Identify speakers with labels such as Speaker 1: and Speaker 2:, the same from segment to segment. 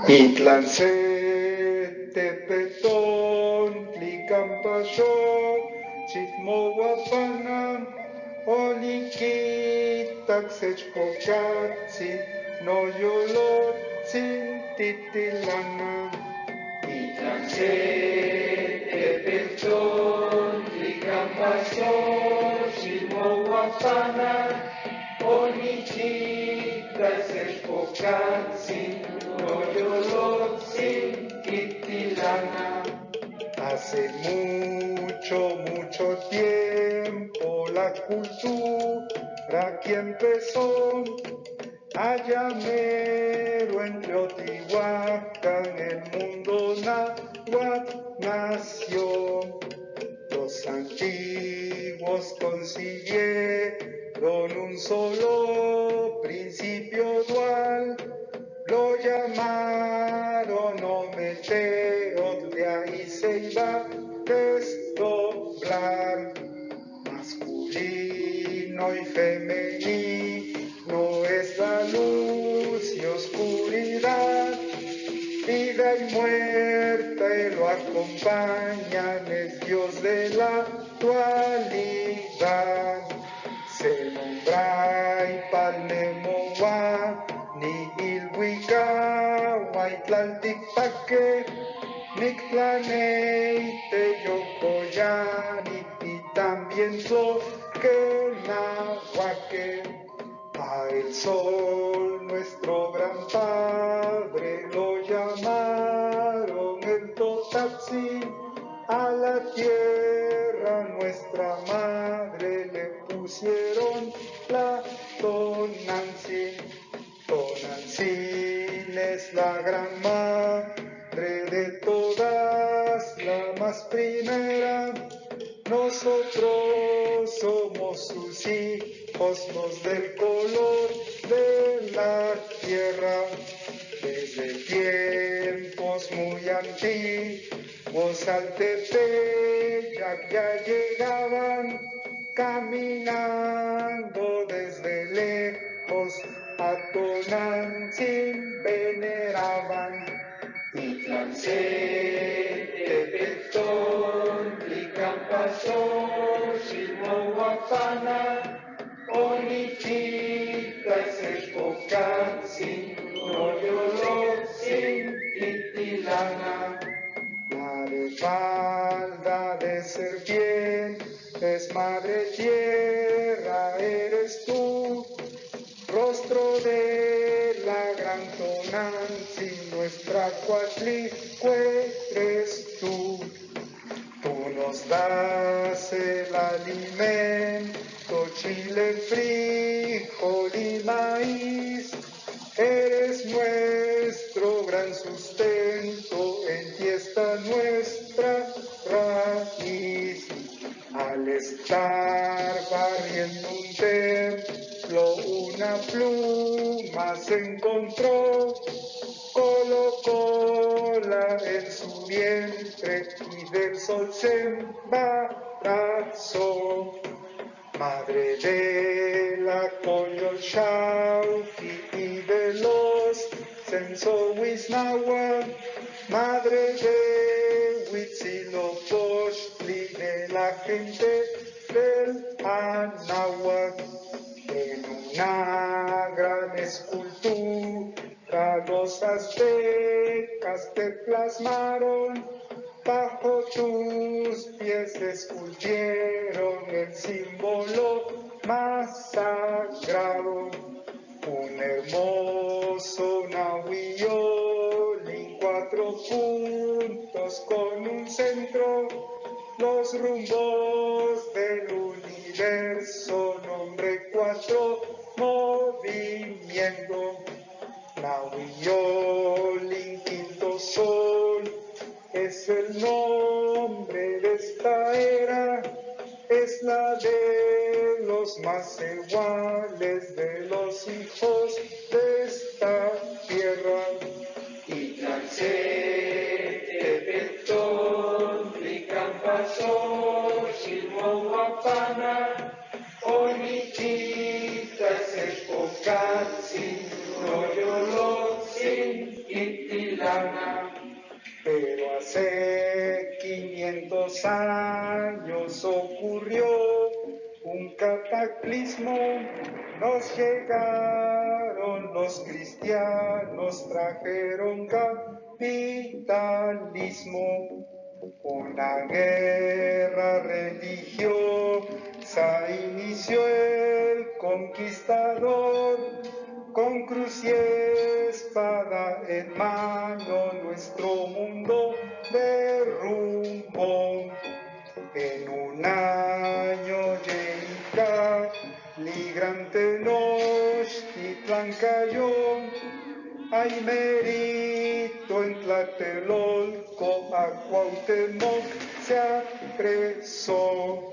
Speaker 1: Itlance tepeton tlicampayo chitmohuapanam oniquitak sechpocatsin noyolotzin titilanam. Itlance tepeton tlicampayo chitmohuapanam oniquitak sechpocatsin noyolotzin titilana. Hace mucho, mucho tiempo la cultura que empezó allá mero en Teotihuacán, el mundo náhuatl nació. Los antiguos consiguieron un solo principio dual, lo llamaron Ometeotl, de ahí se iba a desdoblar. Masculino y femenino es la luz y oscuridad, vida y muerte lo acompañan, es Dios de la dualidad. Se nombra y palnemoa ni ilhuicaua y tlalticpaque nictlaneite yocoyani y también tloquenahuaque. A el sol, nuestro gran padre, lo llamaron el Totatzin, a la tierra nuestra madre le pusieron la Tonantzin. Tonantzin es la gran madre de todas, la más primera. Nosotros somos sus hijos, los del color de la tierra. Desde tiempos muy antiguos al Tepeyac ya llegaban, caminando desde lejos a Tonantzin veneraban. Itlance tepeton tlicampayo xilmohuapana oniquitak sechpocatsin noyolotzin titilana. La respalda de serpientes, madre tierra eres tú, rostro de la gran Tonantzin, nuestra Coatlicue eres tú. Tú nos das el alimento, chile, frijol y maíz, eres nuestro gran sustento, en ti está nuestra raíz. Al estar barriendo un templo, una pluma se encontró, colocóla en su vientre y del sol se embarazó. Madre de la Coyolxauhqui y de los Sensohuiznahuatl, madre de Huitzilopochtli, de la gente del Anáhuac. En una gran escultura los aztecas te plasmaron, bajo tus pies esculpieron el símbolo más sagrado. Un hermoso nahuillolín, 4 puntos con un centro, los rumbos del universo, nombre 4 movimiento. Nahuillolín, quinto sol, es el nombre de esta era, es la de los más iguales, de los hijos de esta tierra. Itlance tepeton tlicampayo xilmohuapana oniquitak sechpocatsin noyolotzin titilana. ocurrió un cataclismo, nos llegaron los cristianos, trajeron capitalismo. Una guerra religiosa inició el conquistador, con cruz y espada en mano nuestro mundo derrumbó. En un año llega Ligrán Tenochtitlán cayó, hay mérito en Tlatelolco, a Cuauhtémoc se apresó.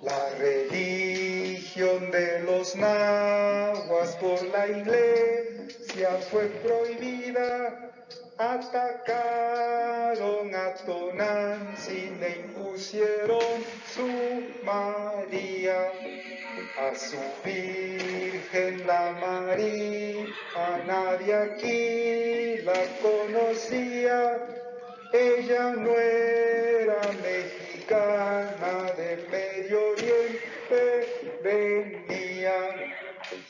Speaker 1: La religión de los nahuas por la iglesia fue prohibida. Atacaron a Tonantzin, le impusieron su María. A su Virgen la María, a nadie aquí la conocía. Ella no era mexicana, del Medio Oriente venía.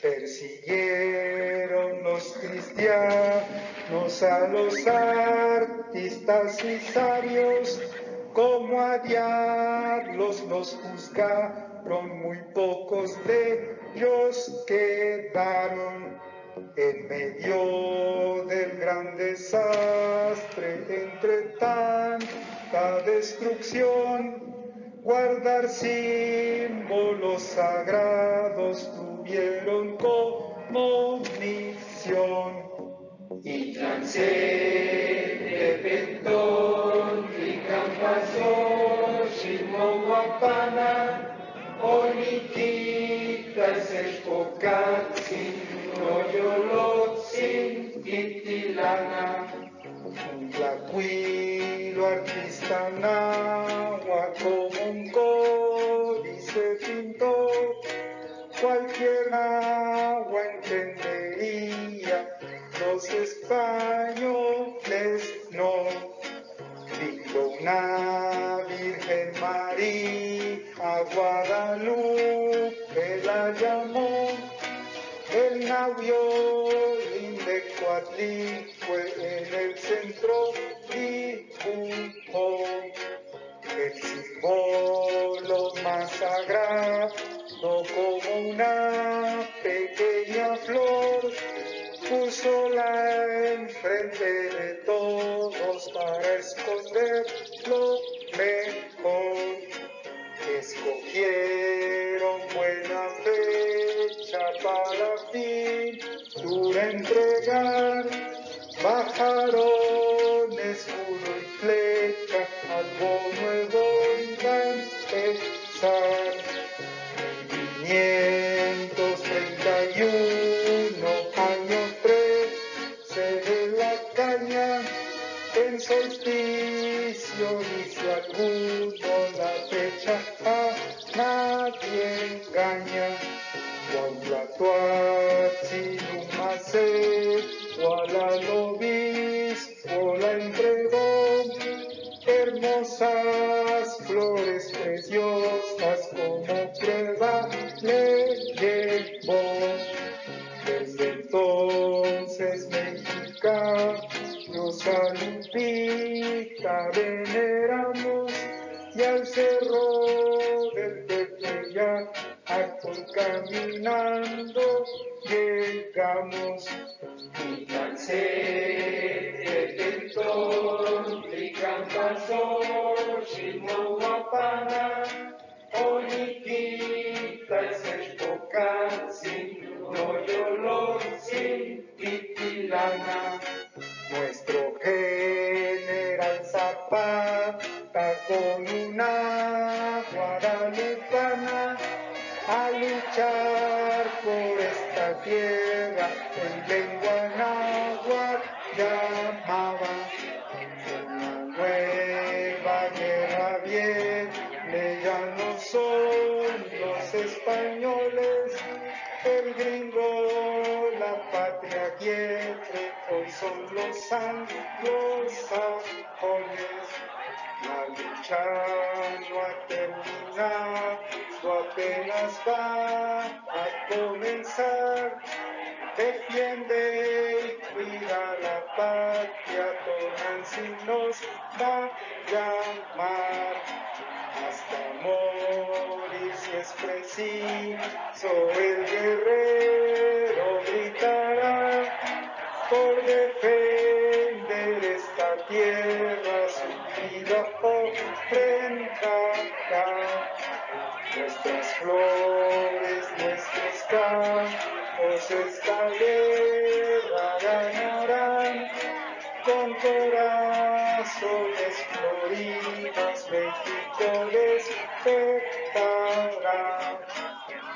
Speaker 1: Persiguieron los cristianos a los artistas y sabios, como a diablos los juzgaron, muy pocos de ellos quedaron. En medio del gran desastre, entre tanta destrucción, guardar símbolos sagrados tuvieron como misión.
Speaker 2: Itlán se depentón, Tlicampasó, Xilmohuapana, Oniquita, Sexpocatzin, Noyolotzin, Titilana.
Speaker 1: Un tlacuilo artista náhuatl como un códice pintó, cualquier náhuatl entendería, los españoles no. Vino una Virgen María, a Guadalupe la llamó, el Nahuiolín de Coatlicue en el centro dibujó el símbolo más sagrado, como una pequeña flor, púsola enfrente de todos para esconder lo mejor. Escogieron buena fecha para pintura entregar, bajaron escudo y flecha, algo nuevo iba a empezar. 1531, año 13 de la caña, en solsticio dice alguno, la fecha a nadie engaña. Cuauhtlatoatzin Umacet, al obispo la entregó, hermosas flores preciosas como prueba le llevó. Desde entonces mexicanos a Lupita veneramos, y al cerro del Tepeyac caminando llegamos.
Speaker 2: Itlán se depentón, Tlicampasó, Xilmohuapana, Oniquita, Sexpocatzin, Noyolotzin, Titilana.
Speaker 1: Nuestro general Zapata con una guadalupana a luchar por esta tierra, en lengua náhuatl llamaba. Una nueva guerra viene, ya no son los españoles, el gringo la patria quiere, hoy son los anglosajones. La lucha no ha terminado, apenas va a comenzar. Defiende y cuida la patria, Tonantzin nos va a llamar. Hasta morir si es preciso, el guerrero gritará por defender esta tierra, su vida ofrendará. Nuestras flores, nuestros campos, esta guerra ganarán. Con corazones floridos, México despertará.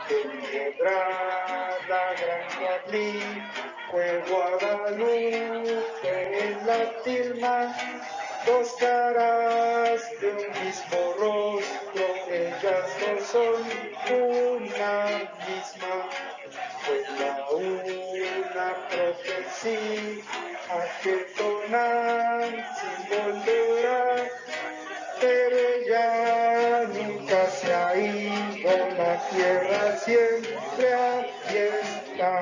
Speaker 1: En Piedras, la gran Coatlicue, Guadalupe, en la tilma, dos caras de un mismo rostro, ellas dos son una misma. Fue la una profecía que Tonantzin volverá, pero ella nunca se ha ido, la tierra siempre aquí está.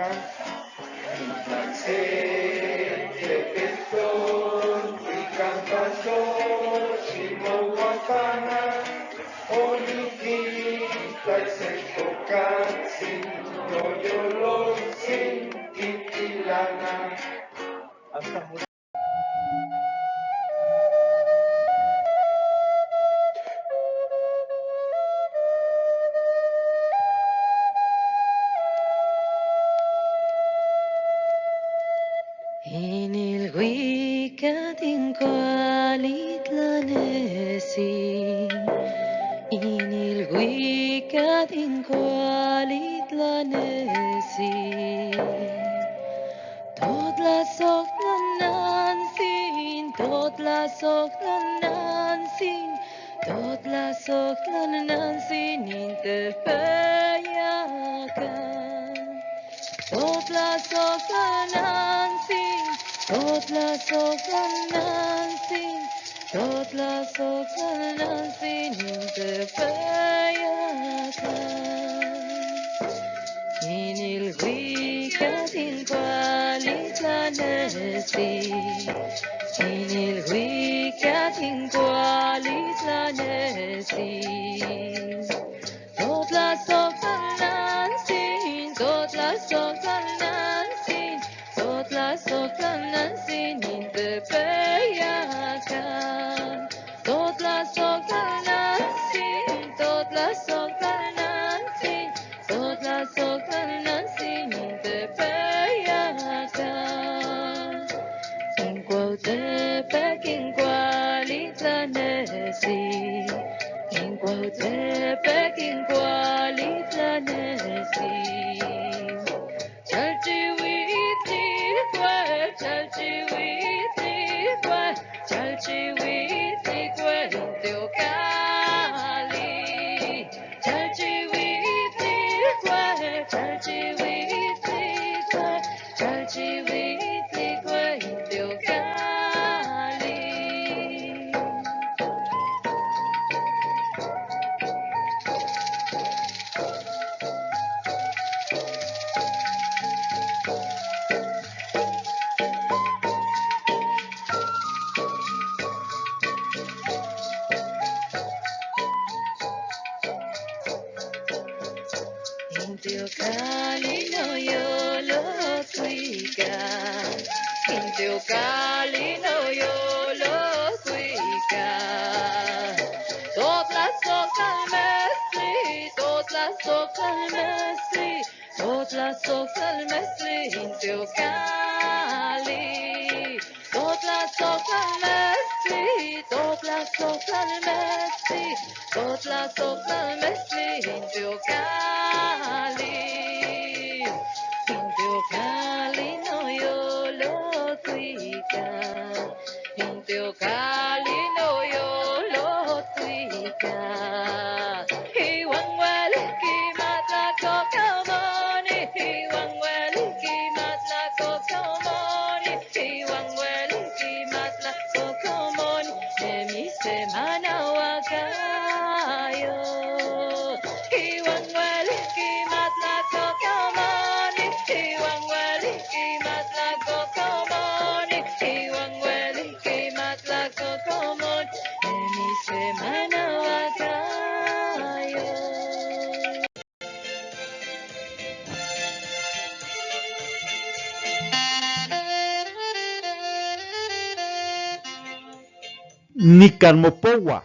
Speaker 3: Nicanmopowa,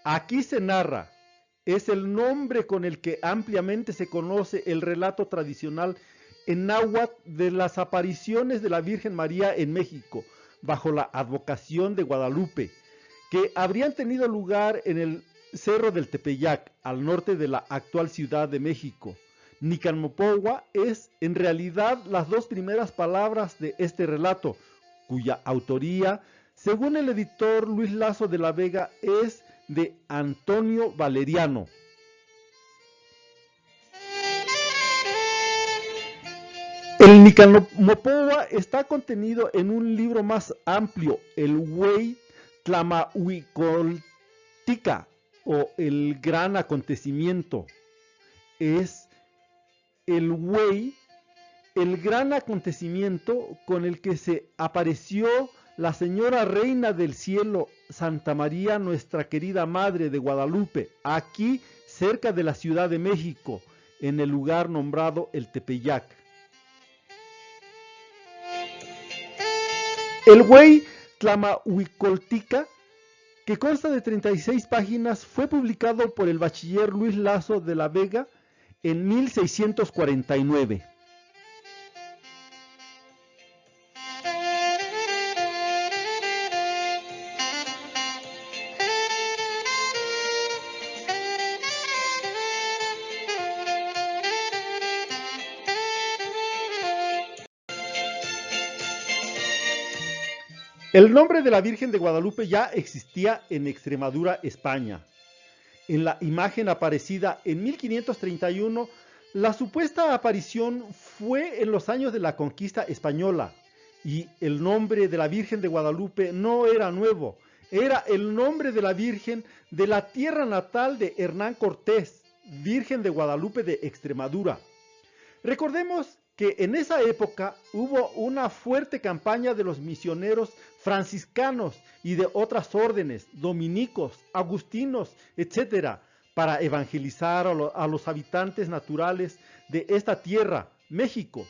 Speaker 3: aquí se narra, es el nombre con el que ampliamente se conoce el relato tradicional en náhuatl de las apariciones de la Virgen María en México, bajo la advocación de Guadalupe, que habrían tenido lugar en el Cerro del Tepeyac, al norte de la actual Ciudad de México. Nicanmopowa es en realidad las dos primeras palabras de este relato, cuya autoría, según el editor Luis Lazo de la Vega, es de Antonio Valeriano. El Nicanmopowa está contenido en un libro más amplio, el Huey Tlamahuicoltica, o el Gran Acontecimiento. Es el Huey, el gran acontecimiento con el que se apareció la Señora Reina del Cielo, Santa María, nuestra querida Madre de Guadalupe, aquí cerca de la Ciudad de México, en el lugar nombrado el Tepeyac. El Huey Tlamahuicoltica, que consta de 36 páginas, fue publicado por el bachiller Luis Lazo de la Vega en 1649. El nombre de la Virgen de Guadalupe ya existía en Extremadura, España. En la imagen aparecida en 1531, la supuesta aparición fue en los años de la conquista española, y el nombre de la Virgen de Guadalupe no era nuevo, era el nombre de la Virgen de la tierra natal de Hernán Cortés, Virgen de Guadalupe de Extremadura. Recordemos que en esa época hubo una fuerte campaña de los misioneros franciscanos y de otras órdenes, dominicos, agustinos, etcétera, para evangelizar a los habitantes naturales de esta tierra, México,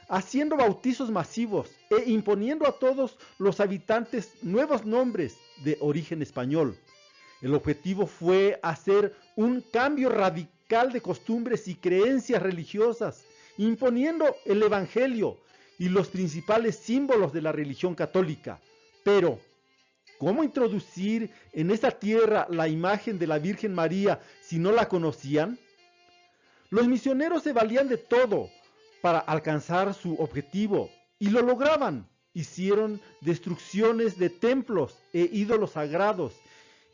Speaker 3: haciendo bautizos masivos e imponiendo a todos los habitantes nuevos nombres de origen español. El objetivo fue hacer un cambio radical de costumbres y creencias religiosas, imponiendo el Evangelio y los principales símbolos de la religión católica. Pero, ¿cómo introducir en esta tierra la imagen de la Virgen María si no la conocían? Los misioneros se valían de todo para alcanzar su objetivo, y lo lograban. Hicieron destrucciones de templos e ídolos sagrados,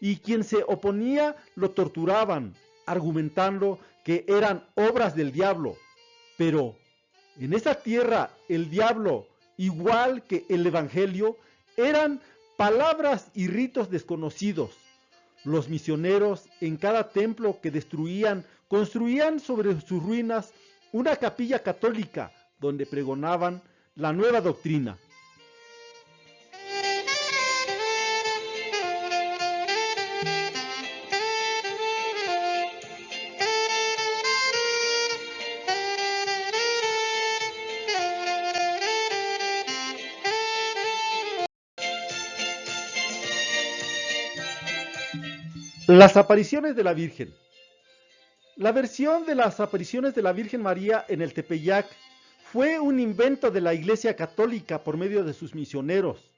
Speaker 3: y quien se oponía lo torturaban, argumentando que eran obras del diablo. Pero en esa tierra el diablo, igual que el Evangelio, eran palabras y ritos desconocidos. Los misioneros en cada templo que destruían, construían sobre sus ruinas una capilla católica donde pregonaban la nueva doctrina. Las apariciones de la Virgen. La versión de las apariciones de la Virgen María en el Tepeyac fue un invento de la Iglesia Católica por medio de sus misioneros,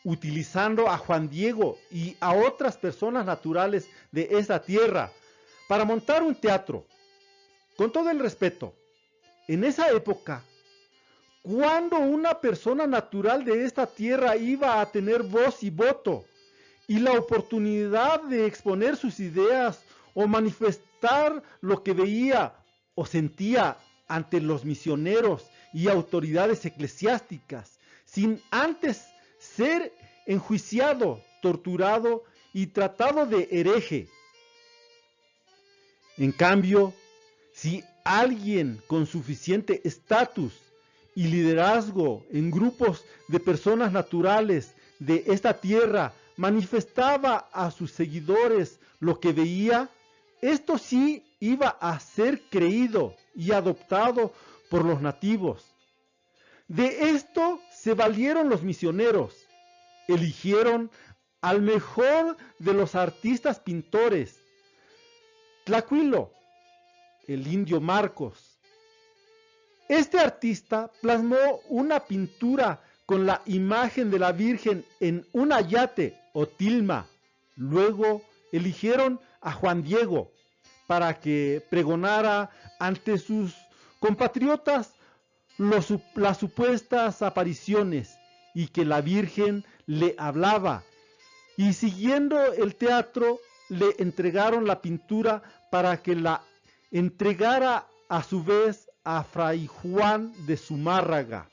Speaker 3: utilizando a Juan Diego y a otras personas naturales de esa tierra para montar un teatro. Con todo el respeto, en esa época, ¿cuándo una persona natural de esta tierra iba a tener voz y voto y la oportunidad de exponer sus ideas o manifestar lo que veía o sentía ante los misioneros y autoridades eclesiásticas, sin antes ser enjuiciado, torturado y tratado de hereje? En cambio, si alguien con suficiente estatus y liderazgo en grupos de personas naturales de esta tierra manifestaba a sus seguidores lo que veía, esto sí iba a ser creído y adoptado por los nativos. De esto se valieron los misioneros. Eligieron al mejor de los artistas pintores, Tlacuilo, el indio Marcos. Este artista plasmó una pintura con la imagen de la Virgen en un ayate o tilma. Luego eligieron a Juan Diego para que pregonara ante sus compatriotas las supuestas apariciones y que la Virgen le hablaba. Y siguiendo el teatro, le entregaron la pintura para que la entregara a su vez a Fray Juan de Zumárraga.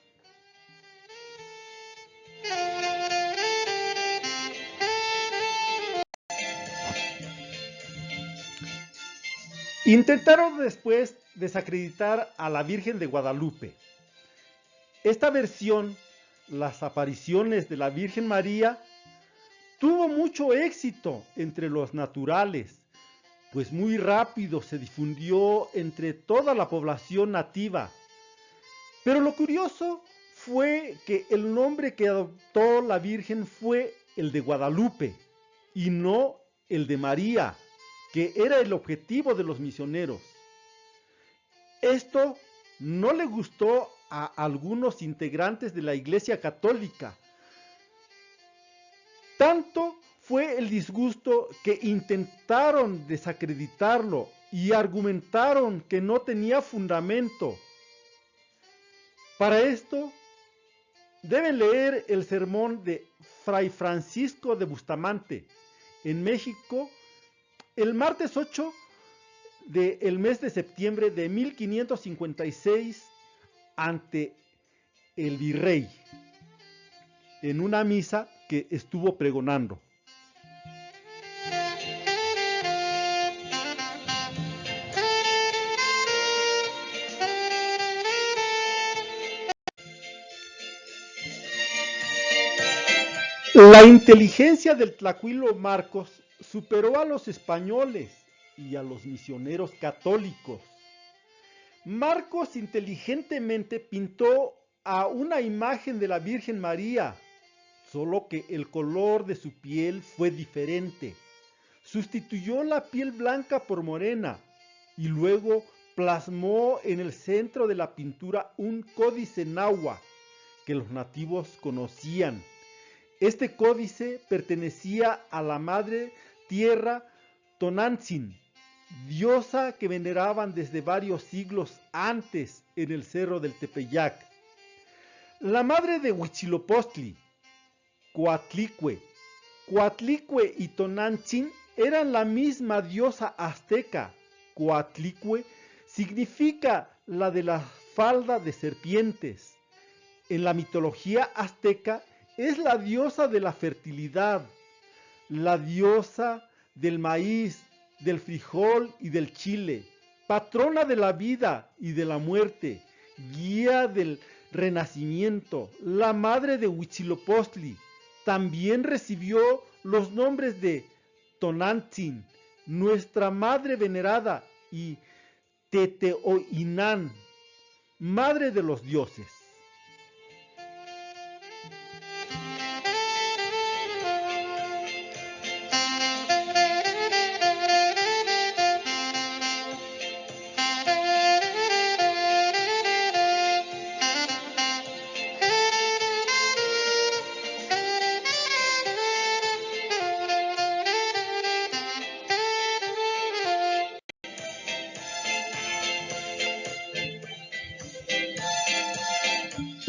Speaker 3: Intentaron después desacreditar a la Virgen de Guadalupe. Esta versión, las apariciones de la Virgen María, tuvo mucho éxito entre los naturales, pues muy rápido se difundió entre toda la población nativa. Pero lo curioso fue que el nombre que adoptó la Virgen fue el de Guadalupe y no el de María, que era el objetivo de los misioneros. Esto no le gustó a algunos integrantes de la Iglesia Católica. Tanto fue el disgusto que intentaron desacreditarlo y argumentaron que no tenía fundamento. Para esto, deben leer el sermón de Fray Francisco de Bustamante en México el martes 8 del mes de septiembre de 1556 ante el virrey en una misa que estuvo pregonando. La inteligencia del Tlacuilo Marcos superó a los españoles y a los misioneros católicos. Marcos inteligentemente pintó a una imagen de la Virgen María, solo que el color de su piel fue diferente. Sustituyó la piel blanca por morena y luego plasmó en el centro de la pintura un códice náhuatl que los nativos conocían. Este códice pertenecía a la madre tierra Tonantzin, diosa que veneraban desde varios siglos antes en el cerro del Tepeyac. La madre de Huitzilopochtli, Coatlicue. Coatlicue y Tonantzin eran la misma diosa azteca. Coatlicue significa la de la falda de serpientes. En la mitología azteca es la diosa de la fertilidad, la diosa del maíz, del frijol y del chile, patrona de la vida y de la muerte, guía del renacimiento, la madre de Huitzilopochtli. También recibió los nombres de Tonantzin, nuestra madre venerada, y Teteoinán, madre de los dioses.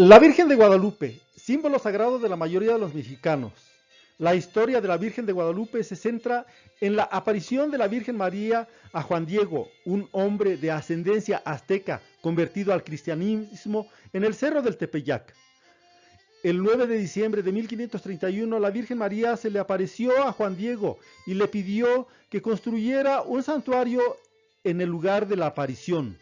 Speaker 3: La Virgen de Guadalupe, símbolo sagrado de la mayoría de los mexicanos. La historia de la Virgen de Guadalupe se centra en la aparición de la Virgen María a Juan Diego, un hombre de ascendencia azteca convertido al cristianismo en el cerro del Tepeyac. El 9 de diciembre de 1531, la Virgen María se le apareció a Juan Diego y le pidió que construyera un santuario en el lugar de la aparición.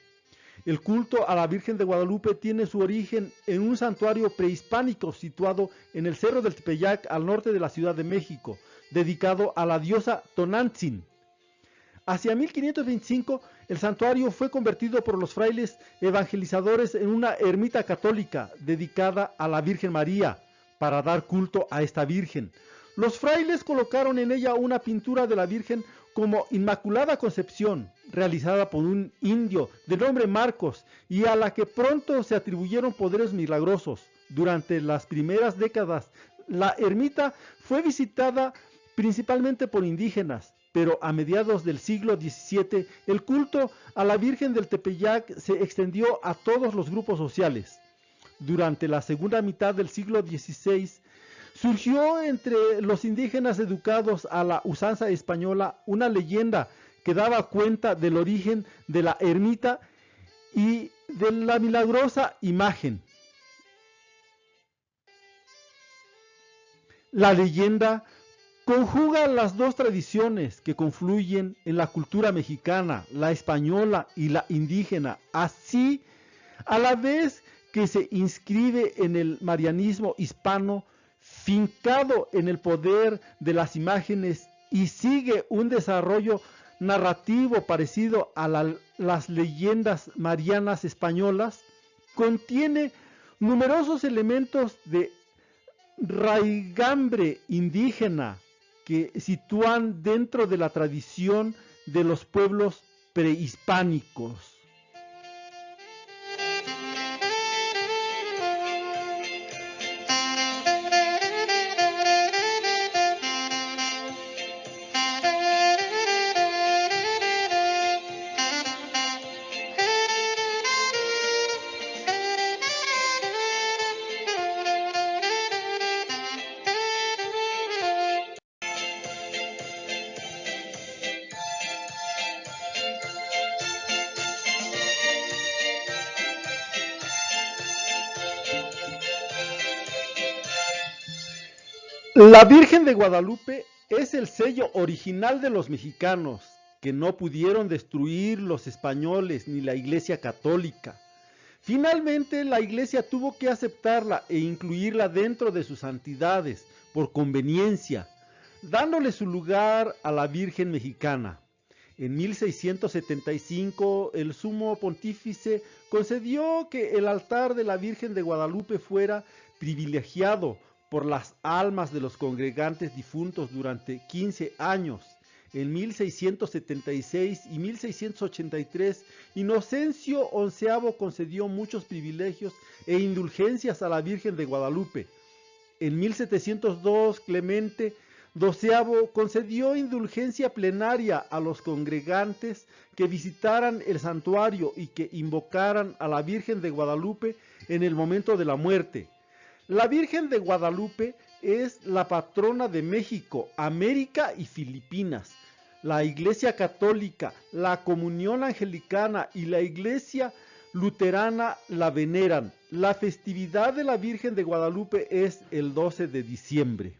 Speaker 3: El culto a la Virgen de Guadalupe tiene su origen en un santuario prehispánico situado en el cerro del Tepeyac al norte de la Ciudad de México, dedicado a la diosa Tonantzin. Hacia 1525, el santuario fue convertido por los frailes evangelizadores en una ermita católica dedicada a la Virgen María, para dar culto a esta Virgen. Los frailes colocaron en ella una pintura de la Virgen como Inmaculada Concepción, realizada por un indio de nombre Marcos, y a la que pronto se atribuyeron poderes milagrosos. Durante las primeras décadas, la ermita fue visitada principalmente por indígenas, pero a mediados del siglo XVII el culto a la Virgen del Tepeyac se extendió a todos los grupos sociales. Durante la segunda mitad del siglo XVI, surgió entre los indígenas educados a la usanza española una leyenda que daba cuenta del origen de la ermita y de la milagrosa imagen. La leyenda conjuga las dos tradiciones que confluyen en la cultura mexicana, la española y la indígena, así a la vez que se inscribe en el marianismo hispano, fincado en el poder de las imágenes, y sigue un desarrollo narrativo parecido a las leyendas marianas españolas. Contiene numerosos elementos de raigambre indígena que sitúan dentro de la tradición de los pueblos prehispánicos. La Virgen de Guadalupe es el sello original de los mexicanos, que no pudieron destruir los españoles ni la Iglesia Católica. Finalmente, la Iglesia tuvo que aceptarla e incluirla dentro de sus santidades, por conveniencia, dándole su lugar a la Virgen mexicana. En 1675, el sumo pontífice concedió que el altar de la Virgen de Guadalupe fuera privilegiado por las almas de los congregantes difuntos durante 15 años. En 1676 y 1683, Inocencio XI concedió muchos privilegios e indulgencias a la Virgen de Guadalupe. En 1702, Clemente XII concedió indulgencia plenaria a los congregantes que visitaran el santuario y que invocaran a la Virgen de Guadalupe en el momento de la muerte. La Virgen de Guadalupe es la patrona de México, América y Filipinas. La Iglesia Católica, la Comunión Anglicana y la Iglesia Luterana la veneran. La festividad de la Virgen de Guadalupe es el 12 de diciembre.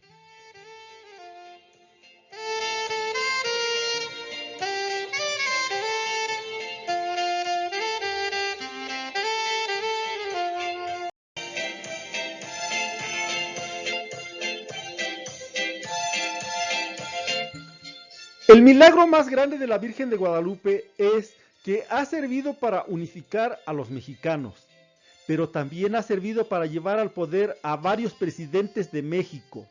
Speaker 3: El milagro más grande de la Virgen de Guadalupe es que ha servido para unificar a los mexicanos, pero también ha servido para llevar al poder a varios presidentes de México.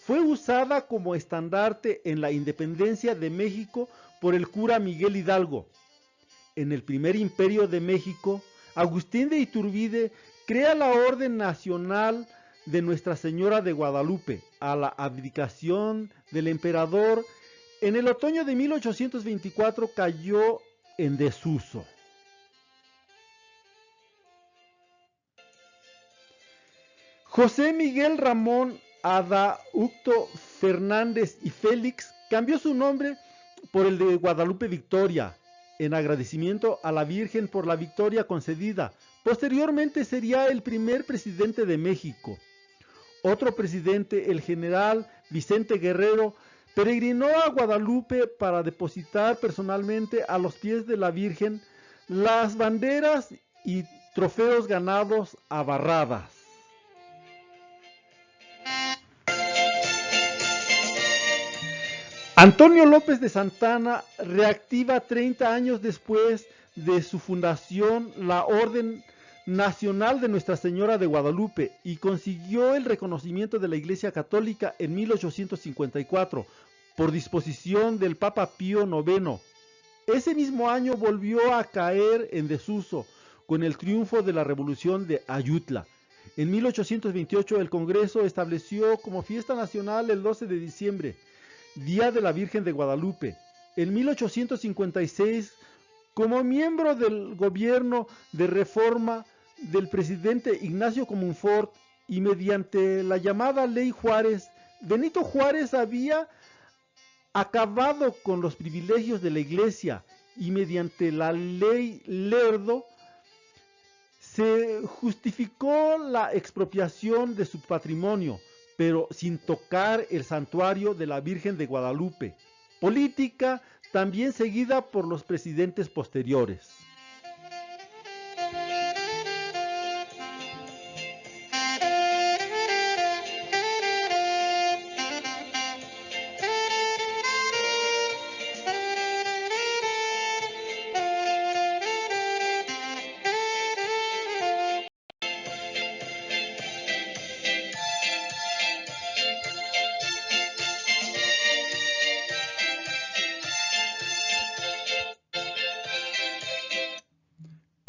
Speaker 3: Fue usada como estandarte en la independencia de México por el cura Miguel Hidalgo. En el primer imperio de México, Agustín de Iturbide crea la Orden Nacional de Nuestra Señora de Guadalupe a la abdicación del emperador. En el otoño de 1824 cayó en desuso. José Miguel Ramón Adaucto Fernández y Félix cambió su nombre por el de Guadalupe Victoria, en agradecimiento a la Virgen por la victoria concedida. Posteriormente sería el primer presidente de México. Otro presidente, el general Vicente Guerrero, peregrinó a Guadalupe para depositar personalmente a los pies de la Virgen las banderas y trofeos ganados a Barradas. Antonio López de Santana reactiva 30 años después de su fundación la Orden nacional de Nuestra Señora de Guadalupe y consiguió el reconocimiento de la Iglesia Católica en 1854 por disposición del Papa Pío IX. Ese mismo año volvió a caer en desuso con el triunfo de la Revolución de Ayutla. En 1828 el Congreso estableció como fiesta nacional el 12 de diciembre, Día de la Virgen de Guadalupe. En 1856, como miembro del gobierno de reforma del presidente Ignacio Comonfort y mediante la llamada Ley Juárez, Benito Juárez había acabado con los privilegios de la Iglesia y mediante la Ley Lerdo se justificó la expropiación de su patrimonio, pero sin tocar el santuario de la Virgen de Guadalupe, política también seguida por los presidentes posteriores.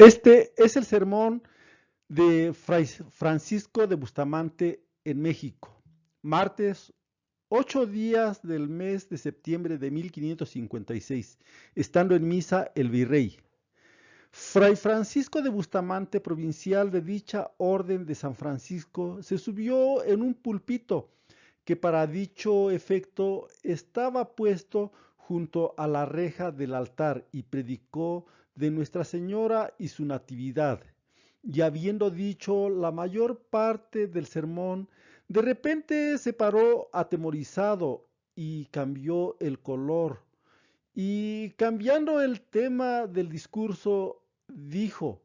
Speaker 3: Este es el sermón de Fray Francisco de Bustamante en México, martes 8 días del mes de septiembre de 1556, estando en misa el virrey. Fray Francisco de Bustamante, provincial de dicha orden de San Francisco, se subió en un púlpito que para dicho efecto estaba puesto junto a la reja del altar y predicó de Nuestra Señora y su natividad. Y habiendo dicho la mayor parte del sermón, de repente se paró atemorizado y cambió el color. Y cambiando el tema del discurso, dijo: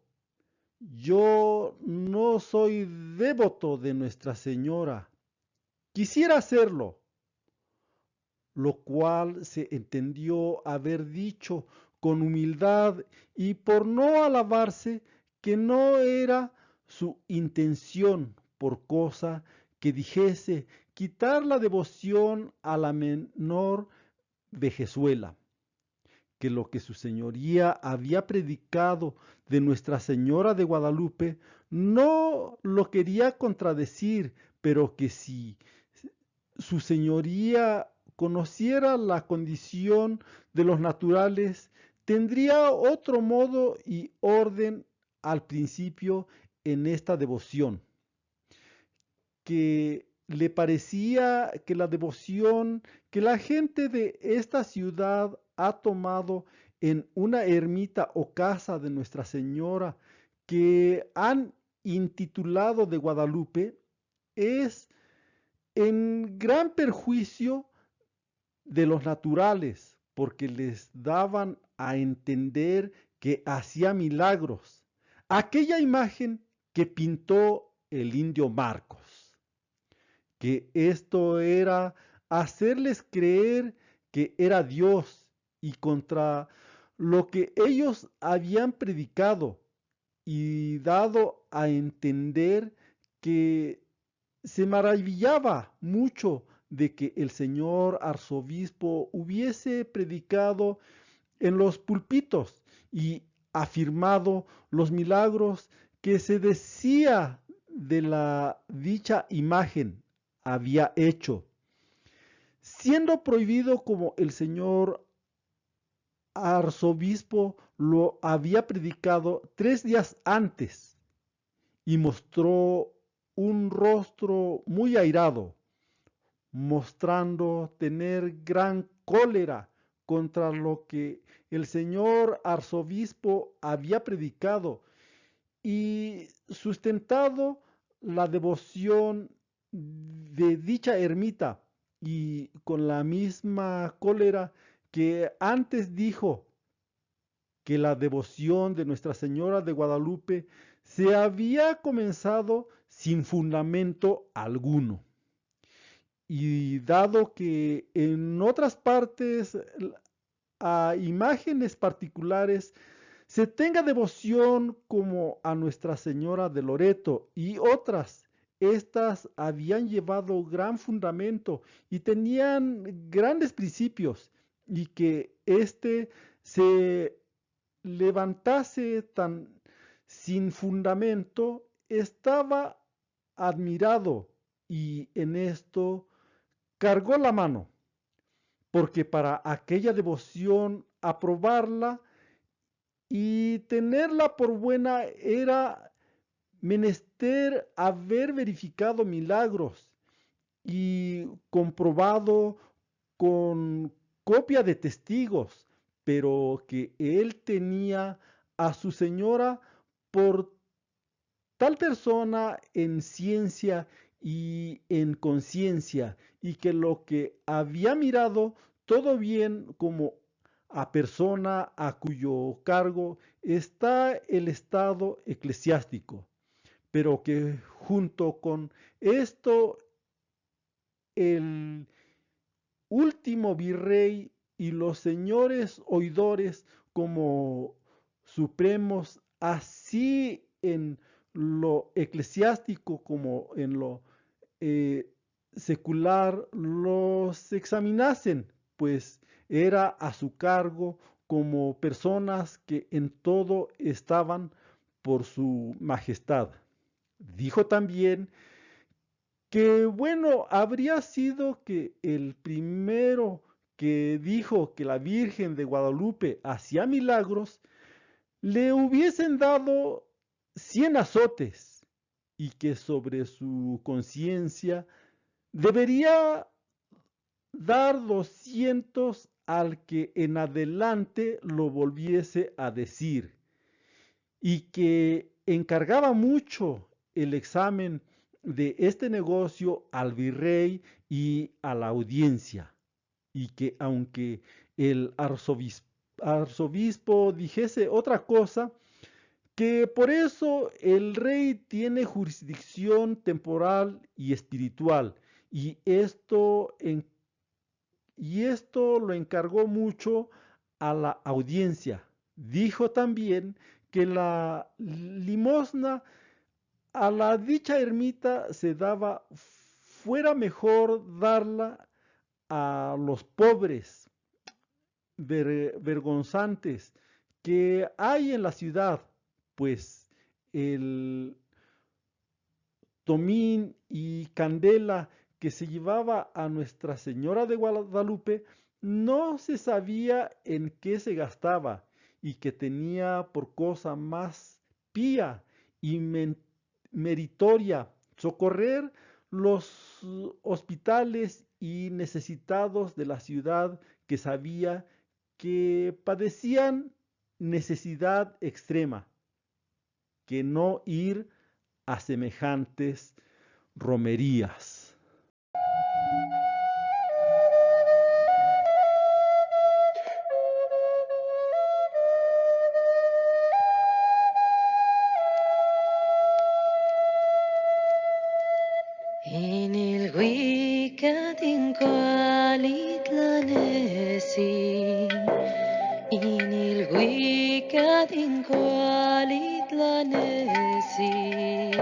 Speaker 3: yo no soy devoto de Nuestra Señora. Quisiera hacerlo, lo cual se entendió haber dicho con humildad y por no alabarse, que no era su intención, por cosa que dijese, quitar la devoción a la menor vejezuela, que lo que su señoría había predicado de Nuestra Señora de Guadalupe no lo quería contradecir, pero que si su señoría conociera la condición de los naturales, tendría otro modo y orden al principio en esta devoción, que le parecía que la devoción que la gente de esta ciudad ha tomado en una ermita o casa de Nuestra Señora que han intitulado de Guadalupe es en gran perjuicio de los naturales, porque les daban a entender que hacía milagros. Aquella imagen que pintó el indio Marcos, que esto era hacerles creer que era Dios y contra lo que ellos habían predicado y dado a entender que se maravillaba mucho de que el señor arzobispo hubiese predicado en los púlpitos y afirmado los milagros que se decía de la dicha imagen había hecho, siendo prohibido como el señor arzobispo lo había predicado 3 días antes, y mostró un rostro muy airado, mostrando tener gran cólera contra lo que el señor arzobispo había predicado y sustentado la devoción de dicha ermita, y con la misma cólera que antes dijo que la devoción de Nuestra Señora de Guadalupe se había comenzado sin fundamento alguno. Y dado que en otras partes a imágenes particulares se tenga devoción como a Nuestra Señora de Loreto y otras. Estas habían llevado gran fundamento y tenían grandes principios, y que éste se levantase tan sin fundamento estaba admirado, y en esto cargó la mano, porque para aquella devoción aprobarla y tenerla por buena era menester haber verificado milagros y comprobado con copia de testigos, pero que él tenía a su señora por tal persona en ciencia y en conciencia, y que lo que había mirado todo bien como a persona a cuyo cargo está el estado eclesiástico, pero que junto con esto el último virrey y los señores oidores como supremos, así en lo eclesiástico como en lo eh, secular, los examinasen, pues era a su cargo como personas que en todo estaban por su majestad. Dijo también que bueno habría sido que el primero que dijo que la Virgen de Guadalupe hacía milagros, le hubiesen dado 100 azotes, y que sobre su conciencia debería dar 200 al que en adelante lo volviese a decir, y que encargaba mucho el examen de este negocio al virrey y a la audiencia, y que aunque el arzobispo dijese otra cosa, que por eso el rey tiene jurisdicción temporal y espiritual, y esto lo encargó mucho a la audiencia. Dijo también que la limosna a la dicha ermita se daba, fuera mejor darla a los pobres vergonzantes que hay en la ciudad, pues el tomín y candela que se llevaba a Nuestra Señora de Guadalupe no se sabía en qué se gastaba, y que tenía por cosa más pía y meritoria socorrer los hospitales y necesitados de la ciudad, que sabía que padecían necesidad extrema, que no ir a semejantes romerías.
Speaker 4: Inilguicatin qualitlanesin, inilguicatin qualitlanesin.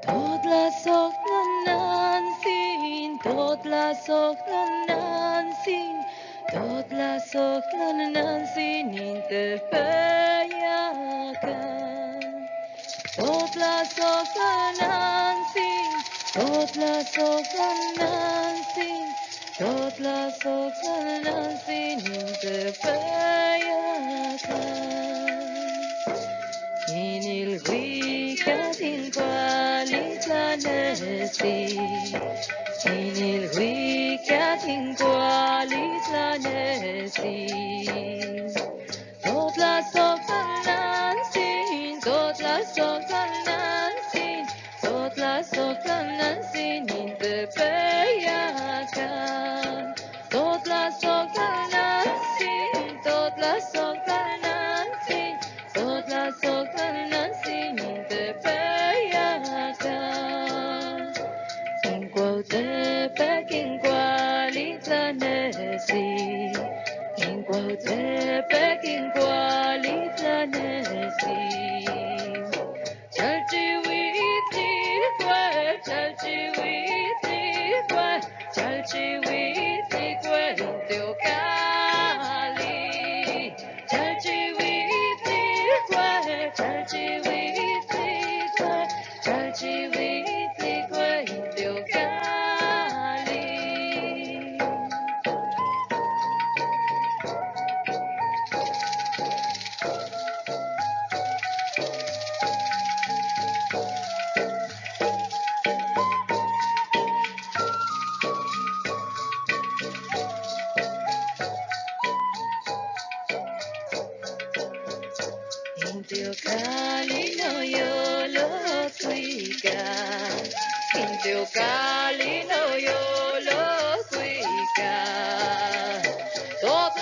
Speaker 4: Tot la soklanansin, tot la soklanansin, tot la soklanansin interpeyakan. Tot la soklanansin, tot la soklanansin, tot la soklanansin interpeyakan. Inilguicatin qualitlanesin, inilguicatin qualitlanesin. Tot la soklanansin, tot la soklanansin, tot la soklanansin interpeyakan. Tot la soklanansin, tot la soklanansin, tot la soklanansin interpeyakan. In Cuautepec, in Cualitlanesin, in Cuautepec. Intio Kali no Yolo Suika. Intio Kali no Yolo Suika. Tot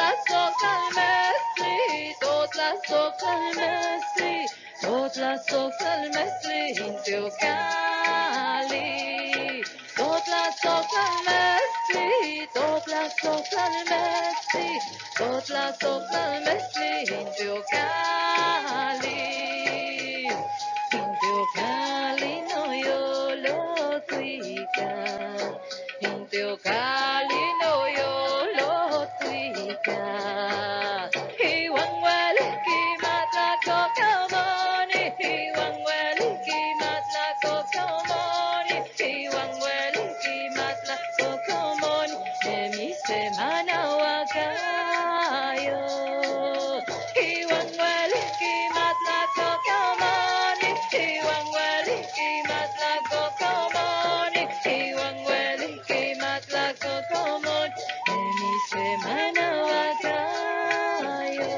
Speaker 4: la sokal mesli, Intio Kali. Tot la sokal mesli, Intio Kali. Intio Kali no Yolo Suika. Intio Kali no Yolo Suika. Iwan waliki matla kokamoni, Iwan waliki matla kokamoni, Iwan waliki matla kokamoni, Emi semana wakayo. Iwan waliki matla kokamoni, Iwan waliki matla kokamoni, Iwan waliki matla kokamoni, Emi semana wakayo.